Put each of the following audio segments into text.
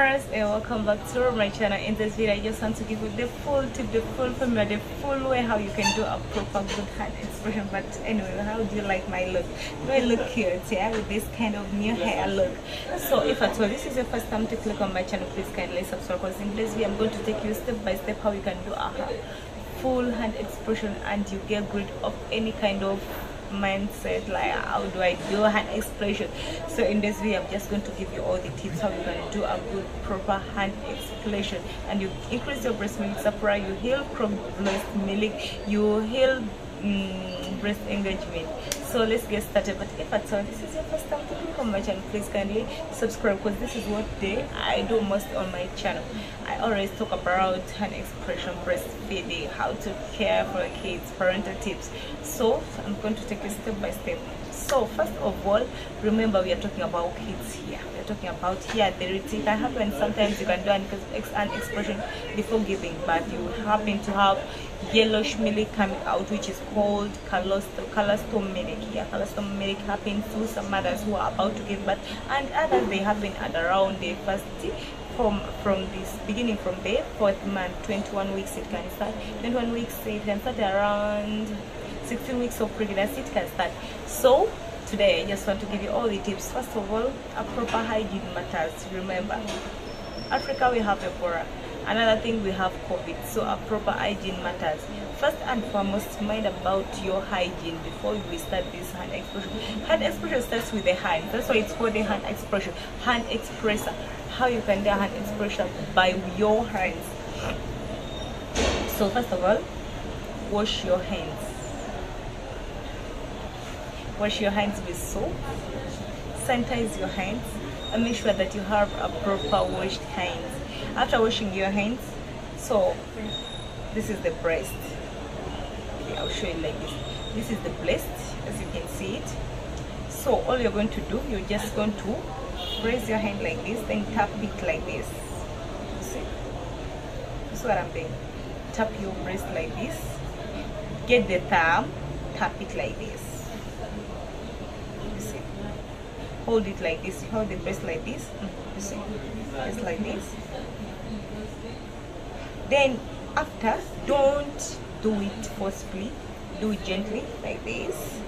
viewers, and welcome back to my channel. In this video I just want to give you the full tip, the full formula, the full way how you can do a proper good hand expression. But anyway, how do you like my look? Do I look cute, yeah, with this kind of new hair look? So if at all this is your first time to click on my channel, please kindly subscribe, because in this video I'm going to take you step by step how you can do a full hand expression and you get rid of any kind of mindset like how do I do hand expression. So in this video I'm just going to give you all the tips how you can do a good proper hand expression, and you increase your breast milk supply, you heal breast milk, you heal breast engagement. So let's get started. But if at all this is your first time to click on my channel, please kindly subscribe, because this is what I do most on my channel. I always talk about hand expression, breastfeeding, how to care for kids, parental tips. So I'm going to take it step by step. So first of all, remember we are talking about kids here. We are talking about here the routine can happen. Sometimes you can do an expression before giving birth. You happen to have yellowish milk coming out, which is called colostrum milk. Yeah, colostrum milk happens to some mothers who are about to give birth, and others they happen at around the first from this beginning from the 4th month, 21 weeks it can start. 21 weeks it can start around 16 weeks of pregnancy it can start. So today I just want to give you all the tips. First of all, a proper hygiene matters. Remember, Africa we have Ebola. Another thing, we have COVID, so a proper hygiene matters. First and foremost, mind about your hygiene before we start this hand expression. Hand expression starts with the hand. That's why it's called the hand expression. Hand expressor. How you can do a hand expression? By your hands. So first of all, wash your hands. Wash your hands with soap. Sanitize your hands, and make sure that you have a proper washed hands. After washing your hands, so this is the breast. Okay, I'll show you like this. This is the breast, as you can see it. So all you're going to do, you're just going to raise your hand like this, then tap it like this. You see? That's what I'm doing. Tap your breast like this. Get the thumb, tap it like this. You see? Hold it like this. Hold the breast like this. You see? Just like this. Then after, don't do it forcefully, do it gently like this.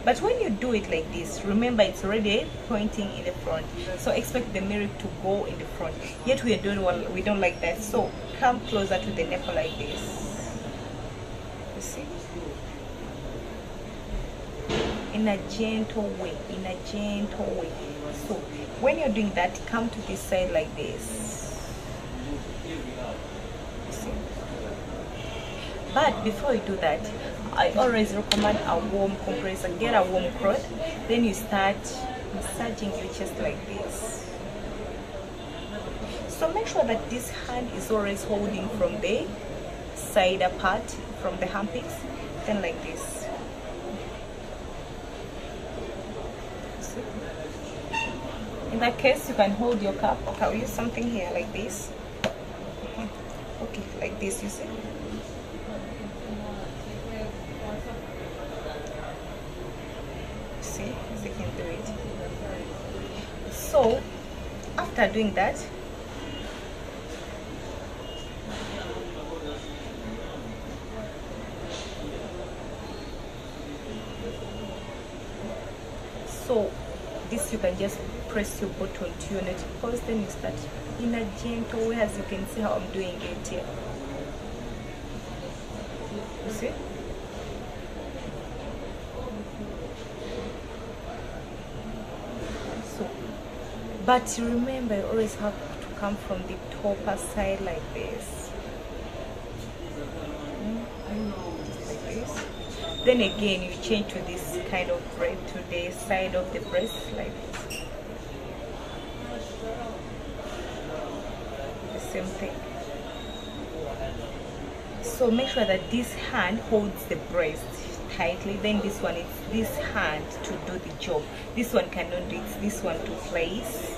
But when you do it like this, remember it's already pointing in the front, so expect the milk to go in the front. Yet we don't like that, so come closer to the nipple like this. You see? In a gentle way, in a gentle way. So when you're doing that, come to this side like this. See? But before you do that, I always recommend a warm compressor. Get a warm cloth, then you start massaging your chest like this. So make sure that this hand is always holding from the side apart, from the armpits, then like this. In that case, you can hold your cup. Okay, I'll use something here like this. Okay, like this, you see. See, as you can do it. So, after doing that, so this you can just press your button to your neck, because then you start in a gentle way, as you can see how I'm doing it here. You see? So, but remember, you always have to come from the upper side like this. Just like this. Then again, you change to this kind of bread, to the side of the breast like this. The same thing. So make sure that this hand holds the breast tightly. Then this one is this hand to do the job. This one cannot do it. This one to place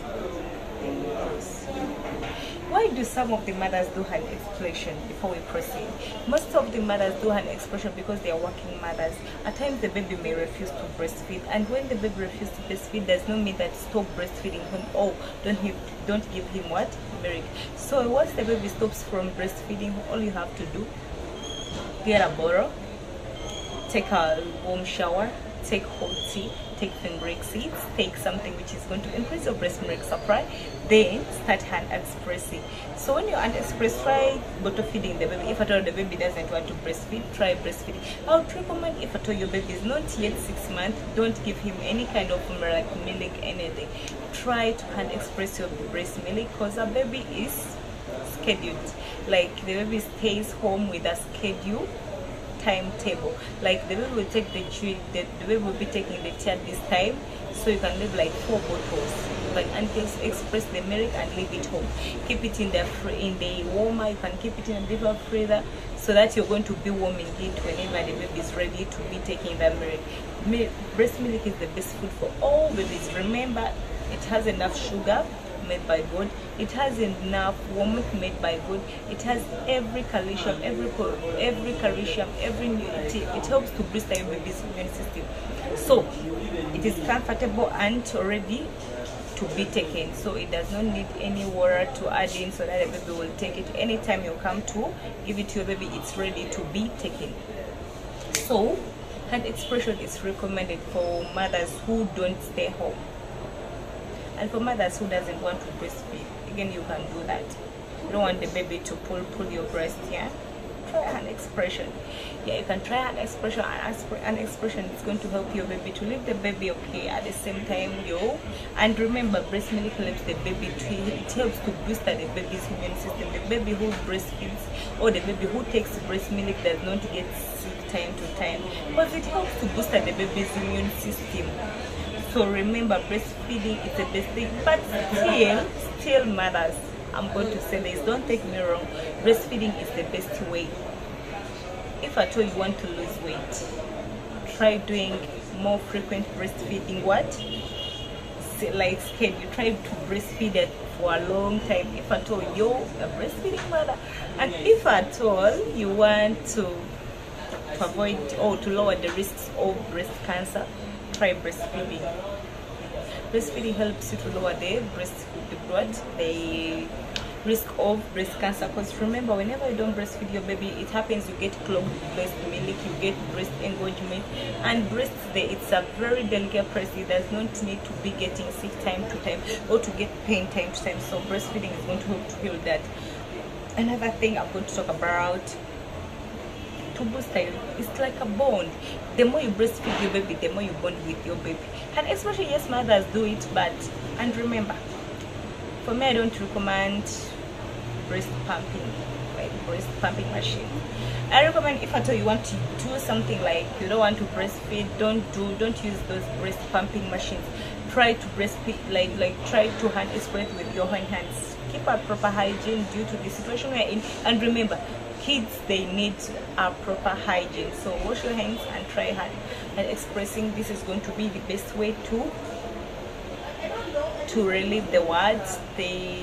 Why do some of the mothers do hand expression before we proceed? Most of the mothers do hand expression because they are working mothers. At times the baby may refuse to breastfeed, and when the baby refuses to breastfeed does not mean that stop breastfeeding him. Oh, don't give him what? Milk. So once the baby stops from breastfeeding, all you have to do, get a bottle, take a warm shower, take hot tea, take fenugreek seeds, take something which is going to increase your breast milk supply, then start hand expressing. So when you hand express, try bottle feeding the baby. If at all the baby doesn't want to breastfeed, try breastfeeding. I would recommend, if at all your baby is not yet 6 months, don't give him any kind of like milk, anything. Try to hand express your breast milk, because a baby is scheduled. Like the baby stays home with a schedule timetable. Like the baby will take the baby will be taking the tea at this time, so you can leave like 4 bottles, like, until express the milk and leave it home. Keep it in the warmer. You can keep it in a deeper freezer, so that you're going to be warming it whenever the baby is ready to be taking the milk. Breast milk is the best food for all babies. Remember, it has enough sugar made by God, it has enough warmth made by God, it has every calcium, every calcium, every nutrient. It helps to boost your baby's immune system, so it is comfortable and ready to be taken. So it does not need any water to add in, so that the baby will take it anytime you come to give it to your baby. It's ready to be taken. So hand expression is recommended for mothers who don't stay home, and for mothers who doesn't want to breastfeed. Again, you can do that. You don't want the baby to pull your breast here. Try hand expression. Yeah, you can try hand expression. Hand expression is going to help your baby to leave the baby okay at the same time, And remember, breast milk helps the baby it helps to boost the baby's immune system. The baby who breastfeeds or the baby who takes breast milk does not get sick time to time, because it helps to boost the baby's immune system. So remember, breastfeeding is the best thing, but still mothers, I'm going to say this, don't take me wrong, breastfeeding is the best way. If at all you want to lose weight, try doing more frequent breastfeeding. Like you try to breastfeed it for a long time, if at all you're a breastfeeding mother. And if at all you want to avoid or to lower the risks of breast cancer, try breastfeeding. Breastfeeding helps you to lower the risk of breast cancer, because remember, whenever you don't breastfeed your baby, it happens you get clogged breast milk, you get breast engorgement, and breast, it's a very delicate breast. It does not need to be getting sick time to time or to get pain time to time. So breastfeeding is going to help to heal that. Another thing I'm going to talk about, to boost it, it's like a bond. The more you breastfeed your baby, the more you bond with your baby. And especially, yes, mothers do it, and remember, for me, I don't recommend breast pumping, like breast pumping machine. I recommend, if at all you want to do something like you don't want to breastfeed, don't use those breast pumping machines. Try to breastfeed, like try to hand express with your own hands. Keep a proper hygiene due to the situation we're in, and remember, kids, they need a proper hygiene. So wash your hands and try hard. And expressing, this is going to be the best way to relieve the words, the